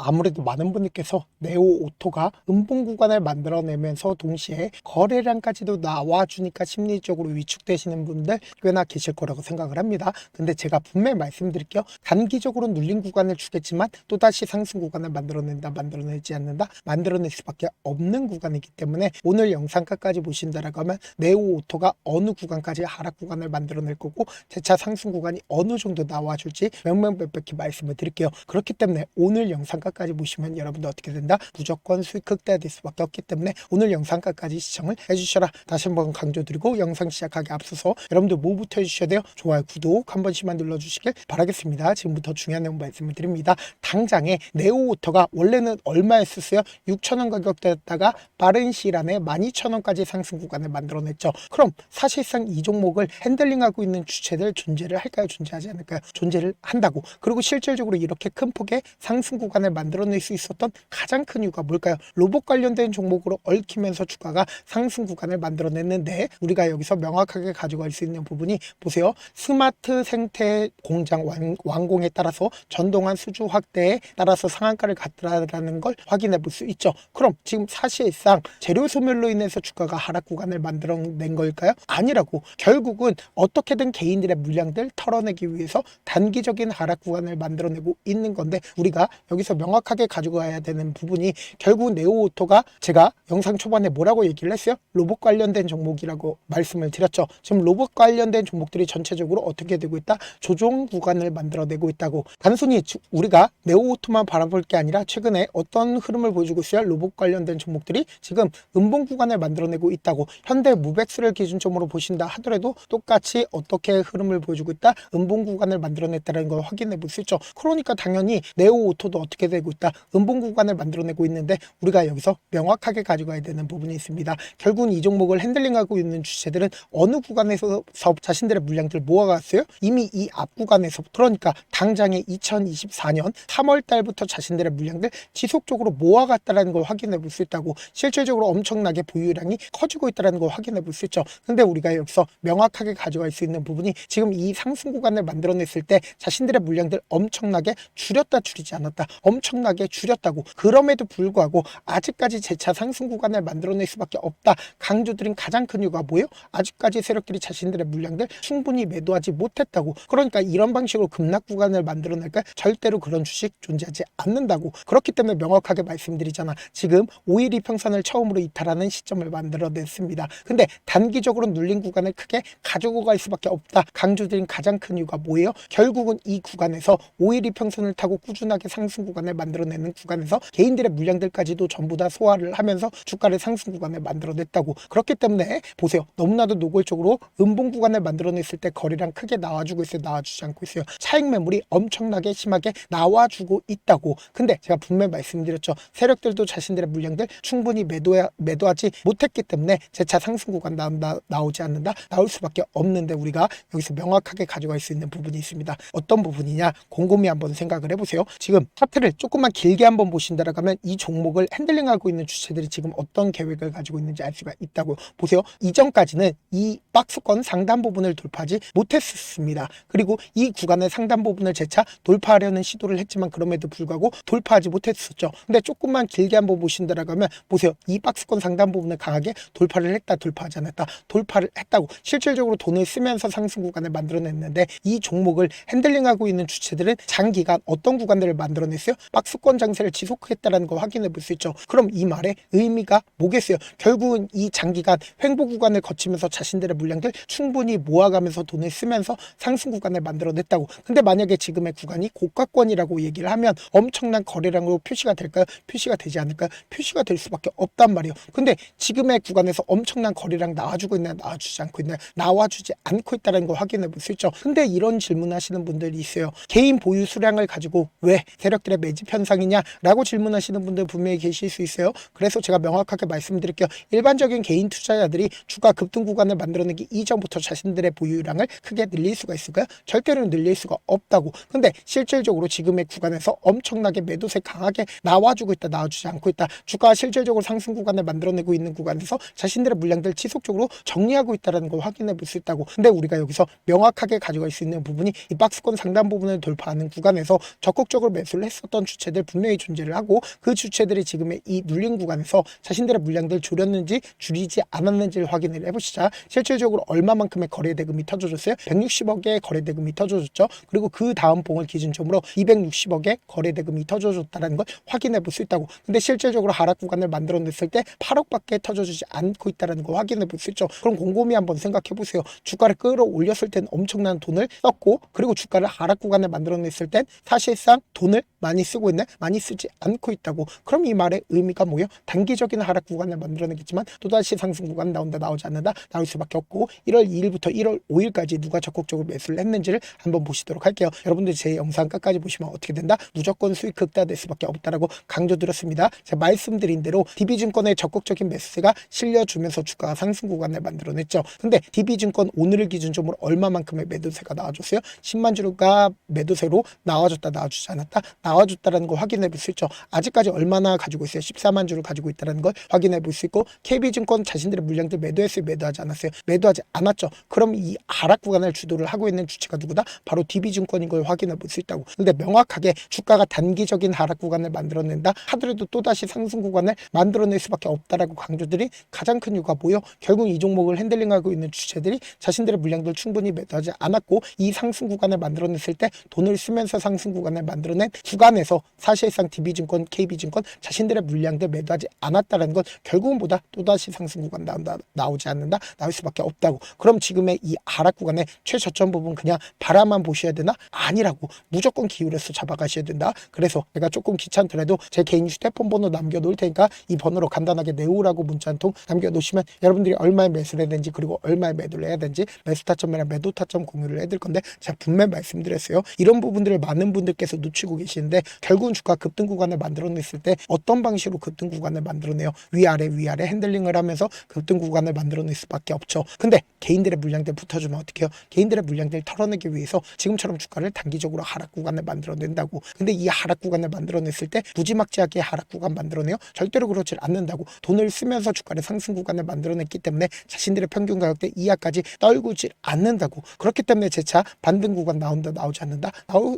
아무래도 많은 분들께서 네오 오토가 음봉 구간을 만들어내면서 동시에 거래량까지도 나와주니까 심리적으로 위축되시는 분들 꽤나 계실 거라고 생각을 합니다. 근데 제가 분명히 말씀드릴게요. 단기적으로 눌린 구간을 주겠지만 또다시 상승 구간을 만들어내지 않는다, 만들어낼 수밖에 없는 구간이기 때문에 오늘 영상 끝까지 보신다라고 하면 네오 오토가 어느 구간까지 하락 구간을 만들어낼 거고 재차 상승 구간이 어느 정도 나와줄지 명명백백히 말씀을 드릴게요. 그렇기 때문에 오늘 영상 끝까지 보시면 여러분들 어떻게 된다? 무조건 수익 극대화될 수밖에 없기 때문에 오늘 영상 끝까지 시청을 해주셔라. 다시 한번 강조드리고 영상 시작하기 앞서서 여러분들 뭐부터 해주셔야 돼요? 좋아요, 구독 한 번씩만 눌러주시길 바라겠습니다. 지금부터 중요한 내용 말씀을 드립니다. 당장에 네오 오토가 원래는 얼마였었어요? 6,000원 가격대였다가 빠른 시일 안에 12,000원까지 상승 구간을 만들어냈죠. 그럼 사실상 이 종목을 핸들링하고 있는 주체들 존재를 할까요? 존재하지 않을까요? 존재를 한다고. 그리고 실질적으로 이렇게 큰 폭의 상승 구간을 만들어낼 수 있었던 가장 큰 이유가 뭘까요? 로봇 관련된 종목으로 얽히면서 주가가 상승 구간을 만들어냈는데 우리가 여기서 명확하게 가져갈 수 있는 부분이 보세요. 스마트 생태 공장 완공에 따라서 전동환 수주 확대에 따라서 상한가를 갔다라는 걸 확인해 볼 수 있죠. 그럼 지금 사실상 재료 소멸로 인해서 주가가 하락 구간을 만들어낸 걸까요? 아니라고. 결국은 어떻게든 개인들의 물량들 털어내기 위해서 단기적인 하락 구간을 만들어내고 있는 건데 우리가 여기서 명확하게 가져가야 되는 부분이 결국 네오 오토가 제가 영상 초반에 뭐라고 얘기를 했어요? 로봇 관련된 종목이라고 말씀을 드렸죠. 지금 로봇 관련된 종목들이 전체적으로 어떻게 되고 있다? 조정 구간을 만들어내고 있다고. 단순히 우리가 네오 오토만 바라볼 게 아니라 최근에 어떤 흐름을 보여주고 있어요? 로봇 관련된 종목들이 지금 음봉 구간을 만들어내고 있다고. 현대 무벡스를 기준점으로 보신다 하더라도 똑같이 어떻게 흐름을 보여주고 있다? 음봉 구간을 만들어냈다는 걸 확인해 볼 수 있죠. 그러니까 당연히 네오 오토도 어떻게 되고 있다? 음봉 구간을 만들어내고 있는데 우리가 여기서 명확하게 가져가야 되는 부분이 있습니다. 결국은 이 종목을 핸들링하고 있는 주체들은 어느 구간에서 자신들의 물량들 모아갔어요? 이미 이 앞 구간에서. 그러니까 당장에 2024년 3월 달부터 자신들의 물량들 지속적으로 모아갔다는 걸 확인해 볼 수 있다고. 실질적으로 엄청나게 보유량이 커지고 있다는 걸 확인해 볼 수 있죠. 근데 우리가 여기서 명확하게 가져갈 수 있는 부분이 지금 이 상승 구간을 만들어냈을 때 자신들의 물량들 엄청나게 줄이지 않았다. 엄청나게 줄였다고. 그럼에도 불구하고 아직까지 재차 상승 구간을 만들어낼 수밖에 없다. 강조드린 가장 큰 이유가 뭐예요? 아직까지 세력들이 자신들의 물량들 충분히 매도하지 못했다고. 그러니까 이런 방식으로 급락 구간을 만들어낼까? 절대로 그런 주식 존재하지 않는다고. 그렇기 때문에 명확하게 말씀드리잖아. 지금 5일 이평선을 처음으로 이탈하는 시점을 만들어냈습니다. 근데 단기적으로 눌린 구간을 크게 가지고 갈 수밖에 없다. 강조드린 가장 큰 이유가 뭐예요? 결국은 이 구간에서 5일 이평선을 타고 꾸준하게 상승 구간을 만들어내는 구간에서 개인들의 물량들까지도 전부 다 소화를 하면서 주가를 상승 구간을 만들어냈다고. 그렇기 때문에 보세요. 너무나도 노골적으로 음봉 구간을 만들어냈을 때 거래량 크게 나와주고 있어요? 나와주지 않고 있어요? 차익 매물이 엄청나게 심하게 나와주고 있다고. 근데 제가 분명히 말씀드렸죠. 세력들도 자신들의 물량들 충분히 매도하지 못했기 때문에 재차 상승 구간 나오지 않는다? 나올 수밖에 없는데 우리가 여기서 명확하게 가져갈 수 있는 부분이 있습니다. 어떤 부분이냐? 곰곰이 한번 생각을 해보세요. 지금 차트를 조금만 길게 한번 보신다라고 하면 이 종목을 핸들링하고 있는 주체들이 지금 어떤 계획을 가지고 있는지 알 수가 있다고. 보세요. 이전까지는 이 박스권 상단 부분을 돌파하지 못했습니다. 그리고 이 구간의 상단 부분을 재차 돌파하려는 시도를 했지만 그럼에도 불구하고 돌파하지 못했었죠. 근데 조금만 길게 한번 보신다라고 하면 보세요. 이 박스권 상단 부분을 강하게 돌파를 했다, 돌파하지 않았다, 돌파를 했다고. 실질적으로 돈을 쓰면서 상승 구간을 만들어냈는데 이 종목을 핸들링하고 있는 주체들은 장기간 어떤 구간들을 만들어냈어요? 박스권 장세를 지속했다는 걸 확인해 볼 수 있죠. 그럼 이 말의 의미가 뭐겠어요? 결국은 이 장기간 횡보 구간을 거치면서 자신들의 물량들 충분히 모아가면서 돈을 쓰면서 상승 구간을 만들어냈다고. 근데 만약에 지금의 구간이 고가권이라고 얘기를 하면 엄청난 거래량으로 표시가 될까요? 표시가 되지 않을까요? 표시가 될 수밖에 없단 말이에요. 근데 지금의 구간에서 엄청난 거래량 나와주고 있나요? 나와주지 않고 있나요? 나와주지 않고 있다는 걸 확인해 볼 수 있죠. 근데 이런 질문 하시는 분들이 있어요. 개인 보유 수량을 가지고 왜 세력들의 매집 현상이냐? 라고 질문하시는 분들 분명히 계실 수 있어요. 그래서 제가 명확하게 말씀드릴게요. 일반적인 개인 투자자들이 주가 급등 구간을 만들어내기 이전부터 자신들의 보유량을 크게 늘릴 수가 있을까요? 절대로 늘릴 수가 없다고. 근데 실질적으로 지금의 구간에서 엄청나게 매도세 강하게 나와주고 있다, 나와주지 않고 있다. 주가가 실질적으로 상승 구간을 만들어내고 있는 구간에서 자신들의 물량들 지속적으로 정리하고 있다는 걸 확인해 볼 수 있다고. 근데 우리가 여기서 명확하게 가져갈 수 있는 부분이 이 박스권 상단 부분을 돌파하는 구간에서 적극적으로 매수를 했었던 주체들 분명히 존재를 하고 그 주체들이 지금의 이 눌린 구간에서 자신들의 물량들 줄였는지 줄이지 않았는지를 확인을 해보시자 실질적으로 얼마만큼의 거래대금이 터져줬어요? 160억의 거래대금이 터져줬죠. 그리고 그 다음 봉을 기준점으로 260억의 거래대금이 터져줬다는 걸 확인해 볼 수 있다고. 근데 실질적으로 하락 구간을 만들어냈을 때 8억밖에 터져주지 않고 있다는 걸 확인해 볼 수 있죠. 그럼 곰곰이 한번 생각해 보세요. 주가를 끌어올렸을 땐 엄청난 돈을 썼고 그리고 주가를 하락 구간을 만들어냈을 땐 사실상 돈을 많이 쓰고 있네? 많이 쓰지 않고 있다고. 그럼 이 말의 의미가 뭐예요? 단기적인 하락 구간을 만들어내겠지만 또다시 상승 구간 나온다 나오지 않는다 나올 수밖에 없고 1월 2일부터 1월 5일까지 누가 적극적으로 매수를 했는지를 한번 보시도록 할게요. 여러분들 제 영상 끝까지 보시면 어떻게 된다? 무조건 수익 극대화될 수밖에 없다라고 강조드렸습니다. 제가 말씀드린 대로 DB증권의 적극적인 매수세가 실려주면서 주가가 상승 구간을 만들어냈죠. 근데 DB증권 오늘을 기준점으로 얼마만큼의 매도세가 나와줬어요? 10만 주가 매도세로 나와줬다 나와주지 않았다? 나와줬다라는 걸 확인해 볼 수 있죠. 아직까지 얼마나 가지고 있어요? 14만 주를 가지고 있다는 걸 확인해 볼 수 있고 KB증권 자신들의 물량들 매도했어요? 매도하지 않았어요? 매도하지 않았죠. 그럼 이 하락 구간을 주도를 하고 있는 주체가 누구다? 바로 DB증권인 걸 확인해 볼 수 있다고. 근데 명확하게 주가가 단기적인 하락 구간을 만들어낸다 하더라도 또다시 상승 구간을 만들어낼 수밖에 없다라고 강조들이 가장 큰 이유가 뭐예요? 결국 이 종목을 핸들링하고 있는 주체들이 자신들의 물량들 충분히 매도하지 않았고 이 상승 구간을 만들어냈을 때 돈을 쓰면서 상승 구간을 만들어낸 구간에서 사실상 DB증권, KB증권 자신들의 물량들 매도하지 않았다는 건 결국은 보다 또다시 상승 구간 나오지 않는다 나올 수밖에 없다고. 그럼 지금의 이 하락 구간의 최저점 부분 그냥 바라만 보셔야 되나? 아니라고. 무조건 기울여서 잡아가셔야 된다. 그래서 제가 조금 귀찮더라도 제 개인 휴대폰 번호 남겨놓을 테니까 이 번호로 간단하게 내오라고 문자 한 통 남겨놓으시면 여러분들이 얼마에 매수를 해야 되는지 그리고 얼마에 매도를 해야 되는지 매수 타점이랑 매도 타점 공유를 해드릴 건데 제가 분명히 말씀드렸어요. 이런 부분들을 많은 분들께서 놓치고 계시는데 결국은 주가 급등 구간을 만들어냈을 때 어떤 방식으로 급등 구간을 만들어내요? 위아래 핸들링을 하면서 급등 구간을 만들어낼 수밖에 없죠. 근데 개인들의 물량들 붙어주면 어떻게 해요? 개인들의 물량들 털어내기 위해서 지금처럼 주가를 단기적으로 하락 구간을 만들어낸다고. 근데 이 하락 구간을 만들어냈을 때 무지막지하게 하락 구간 만들어내요? 절대로 그렇지 않는다고. 돈을 쓰면서 주가를 상승 구간을 만들어냈기 때문에 자신들의 평균 가격대 이하까지 떨구지 않는다고. 그렇기 때문에 재차 반등 구간 나온다 나오지 않는다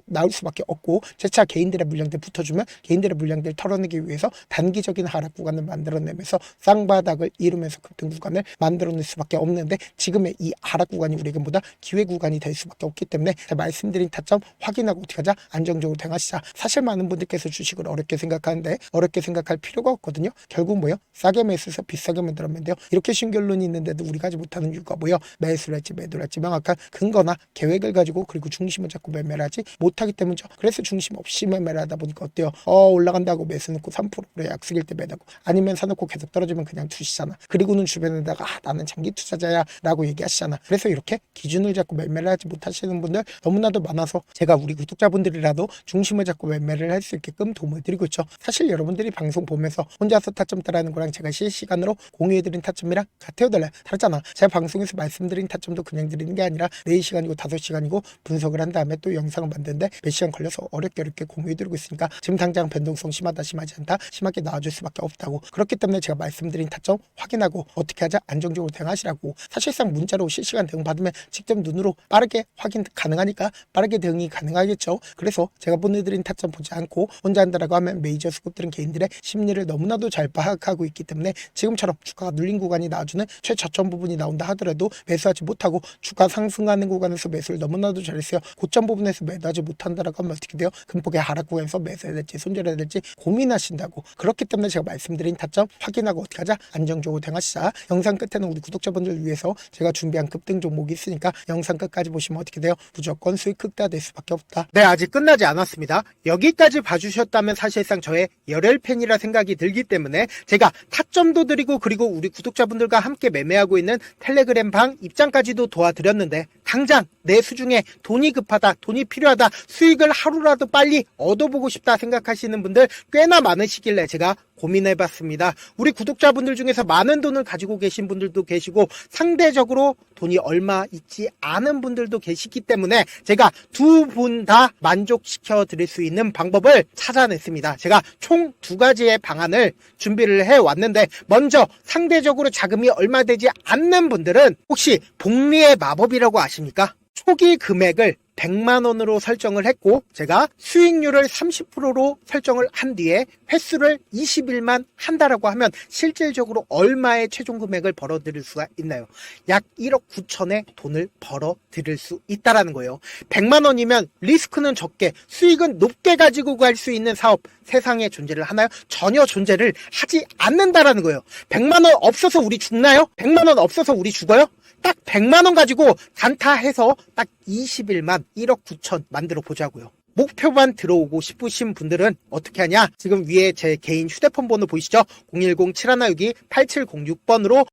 나올 수밖에 없고 재차 개인들의 물량들 붙어주면 개인들의 물량들 털어내기 위해서 단기적인 하락 구간을 만들어내면서 쌍바닥을 이루면서 급등 구간을 만들어낼 수밖에 없는데 지금의 이 하락 구간이 우리에게 보다 기회 구간이 될 수밖에 없기 때문에 제가 말씀드린 타점 확인하고 어떻게 하자? 안정적으로 대응하시자. 사실 많은 분들께서 주식을 어렵게 생각하는데 어렵게 생각할 필요가 없거든요. 결국 뭐예요? 싸게 매수해서 비싸게 만들면 돼요. 이렇게 쉬운 결론이 있는데도 우리가 하지 못하는 이유가 뭐예요? 매수를 할지 매도를 할지 명확한 근거나 계획을 가지고 그리고 중심을 잡고 매매를 하지 못하기 때문이죠. 그래서 중심 없이 매매를 하다 보니까 어때요? 올라간다고 매수 넣고 3%로 약속일 때 매다고 아니면 사놓고 계속 떨어지면 그냥 두시잖아. 그리고는 주변에다가 나는 장기 투자자야 라고 얘기하시잖아. 그래서 이렇게 기준을 잡고 매매를 하지 못하시는 분들 너무나도 많아서 제가 우리 구독자분들이라도 중심을 잡고 매매를 할 수 있게끔 도움을 드리고 있죠. 사실 여러분들이 방송 보면서 혼자서 타점 따라하는 거랑 제가 실시간으로 공유해드린 타점이랑 같아요 달라요? 다르잖아. 제가 방송에서 말씀드린 타점도 그냥 드리는 게 아니라 4시간이고 5시간이고 분석을 한 다음에 또 영상을 만드는데 몇 시간 걸려서 어렵게 공유해드리고 있으니까 지금 당장 변동성 심하다 심하지 않다 심하게 나와줄 수밖에 없다고. 그렇기 때문에 제가 말씀드린 타점 확인하고 어떻게 하자? 안정적으로 대응하시라고. 사실상 문자로 실시간 대응 받으면 직접 눈으로 빠르게 확인 가능하니까 빠르게 대응이 가능하겠죠. 그래서 제가 보내드린 타점 보지 않고 혼자 한다라고 하면 메이저 수급들은 개인들의 심리를 너무나도 잘 파악하고 있기 때문에 지금처럼 주가가 눌린 구간이 나와주는 최저점 부분이 나온다 하더라도 매수하지 못하고 주가 상승하는 구간에서 매수를 너무나도 잘했어요. 고점 부분에서 매도하지 못한다라고 하면 어떻게 돼요? 금폭의 하락 구간에서 매수해야 될지 손절해야 될지 고민하신다고. 그렇기 때문에 제가 말씀드린 타점 확인하고 어떻게 하자? 안정적으로 대응하시자. 영상 끝에는 우리 구독자분들 위해서 제가 준비한 급등 종목이 있으니까 영상 끝까지 보시면 어떻게 돼요? 무조건 수익 극대화될 수밖에 없다. 네, 아직 끝나지 않았습니다. 여기까지 봐주셨다면 사실상 저의 열혈 팬이라 생각이 들기 때문에 제가 타점도 드리고 그리고 우리 구독자분들과 함께 매매하고 있는 텔레그램 방 입장까지도 도와드렸는데 당장 내 수중에 돈이 급하다, 돈이 필요하다, 수익을 하루라도 빨리 얻어보고 싶다 생각하시는 분들 꽤나 많으시길래 제가 고민해봤습니다. 우리 구독자분들 중에서 많은 돈을 가지고 계신 분들도 계시고 상대적으로 돈이 얼마 있지 않은 분들도 계시기 때문에 제가 두 분 다 만족시켜 드릴 수 있는 방법을 찾아냈습니다. 제가 총 2가지의 방안을 준비를 해왔는데 먼저 상대적으로 자금이 얼마 되지 않는 분들은 혹시 복리의 마법이라고 아십니까? 초기 금액을 100만원으로 설정을 했고 제가 수익률을 30%로 설정을 한 뒤에 횟수를 20일만 한다라고 하면 실질적으로 얼마의 최종 금액을 벌어들일 수가 있나요? 약 1억 9천의 돈을 벌어들일 수 있다라는 거예요. 100만원이면 리스크는 적게 수익은 높게 가지고 갈 수 있는 사업 세상에 존재를 하나요? 전혀 존재를 하지 않는다라는 거예요. 100만원 없어서 우리 죽나요? 100만원 없어서 우리 죽어요? 딱 100만원 가지고 단타해서 딱 20일만 1억 9천 만들어 보자고요. 목표만 들어오고 싶으신 분들은 어떻게 하냐? 지금 위에 제 개인 휴대폰 번호 보이시죠? 010-7162-8706번으로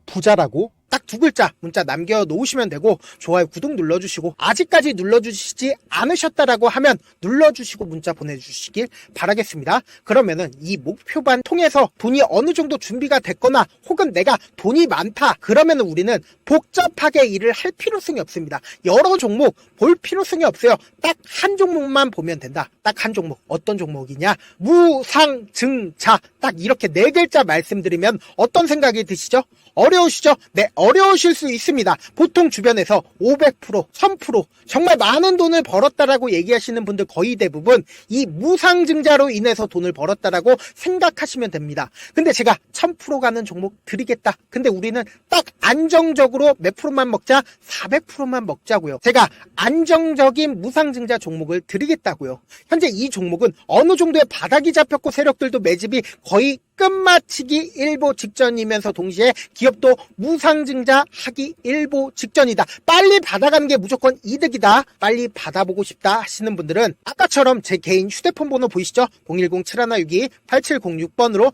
부자라고 딱 두 글자 문자 남겨놓으시면 되고 좋아요 구독 눌러주시고 아직까지 눌러주시지 않으셨다라고 하면 눌러주시고 문자 보내주시길 바라겠습니다. 그러면은 이 목표반 통해서 돈이 어느 정도 준비가 됐거나 혹은 내가 돈이 많다 그러면은 우리는 복잡하게 일을 할 필요성이 없습니다. 여러 종목 볼 필요성이 없어요. 딱 한 종목만 보면 된다. 딱 한 종목. 어떤 종목이냐? 무상증자. 딱 이렇게 네 글자 말씀드리면 어떤 생각이 드시죠? 어려우시죠? 네, 어려우실 수 있습니다. 보통 주변에서 500%, 1000% 정말 많은 돈을 벌었다라고 얘기하시는 분들 거의 대부분 이 무상증자로 인해서 돈을 벌었다라고 생각하시면 됩니다. 근데 제가 1000% 가는 종목 드리겠다. 근데 우리는 딱 안정적으로 몇 프로만 먹자? 400%만 먹자고요. 제가 안정적인 무상증자 종목을 드리겠다고요. 현재 이 종목은 어느 정도의 바닥이 잡혔고 세력들도 매집이 거의 끝마치기 일보 직전이면서 동시에 기업도 무상증자 하기 일보 직전이다. 빨리 받아가는 게 무조건 이득이다. 빨리 받아보고 싶다 하시는 분들은 아까처럼 제 개인 휴대폰 번호 보이시죠? 010-7162-8706번으로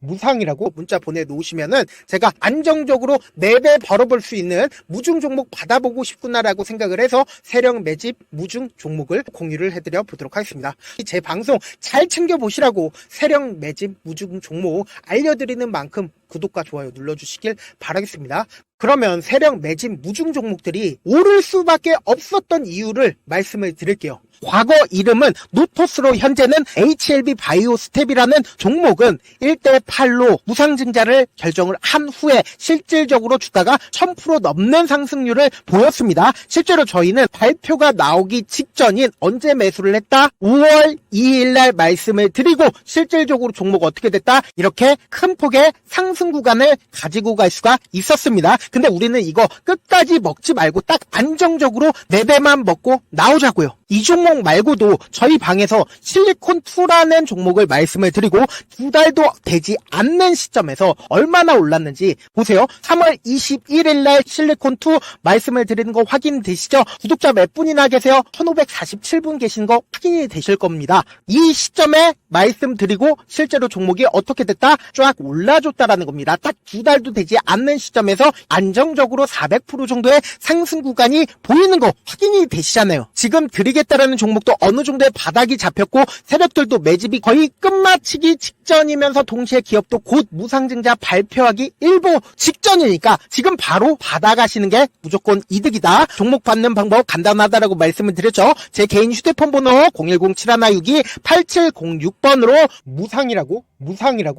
무상이라고 문자 보내놓으시면은 제가 안정적으로 4배 벌어볼 수 있는 무중 종목 받아보고 싶구나라고 생각을 해서 세력 매집 무중 종목을 공유를 해드려 보도록 하겠습니다. 제 방송 잘 챙겨보시라고 세력 매집 무중 종목 알려드리는 만큼 구독과 좋아요 눌러주시길 바라겠습니다. 그러면 세력 매집 무중 종목들이 오를 수밖에 없었던 이유를 말씀을 드릴게요. 과거 이름은 노토스로 현재는 HLB 바이오스텝이라는 종목은 1대8로 무상증자를 결정을 한 후에 실질적으로 주가가 1000% 넘는 상승률을 보였습니다. 실제로 저희는 발표가 나오기 직전인 언제 매수를 했다? 5월 2일 날 말씀을 드리고 실질적으로 종목 어떻게 됐다? 이렇게 큰 폭의 상승 구간을 가지고 갈 수가 있었습니다. 근데 우리는 이거 끝까지 먹지 말고 딱 안정적으로 4배만 먹고 나오자고요. 이 종목 말고도 저희 방에서 실리콘2라는 종목을 말씀을 드리고 2달도 되지 않는 시점에서 얼마나 올랐는지 보세요. 3월 21일 날 실리콘2 말씀을 드리는 거 확인되시죠? 구독자 몇 분이나 계세요? 1547분 계신 거 확인이 되실 겁니다. 이 시점에 말씀드리고 실제로 종목이 어떻게 됐다? 쫙 올라줬다라는 겁니다. 딱 2달도 되지 않는 시점에서 안정적으로 400% 정도의 상승 구간이 보이는 거 확인이 되시잖아요. 지금 드리겠다라는 종목도 어느 정도의 바닥이 잡혔고 세력들도 매집이 거의 끝마치기 직전이면서 동시에 기업도 곧 무상증자 발표하기 일보 직전이니까 지금 바로 받아가시는 게 무조건 이득이다. 종목 받는 방법 간단하다라고 말씀을 드렸죠. 제 개인 휴대폰 번호 010-7162-8706번으로 무상이라고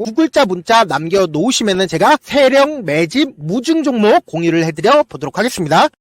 두 글자 문자 남겨놓으시면은 제가 세력 매집 무중 종목 공유를 해드려 보도록 하겠습니다.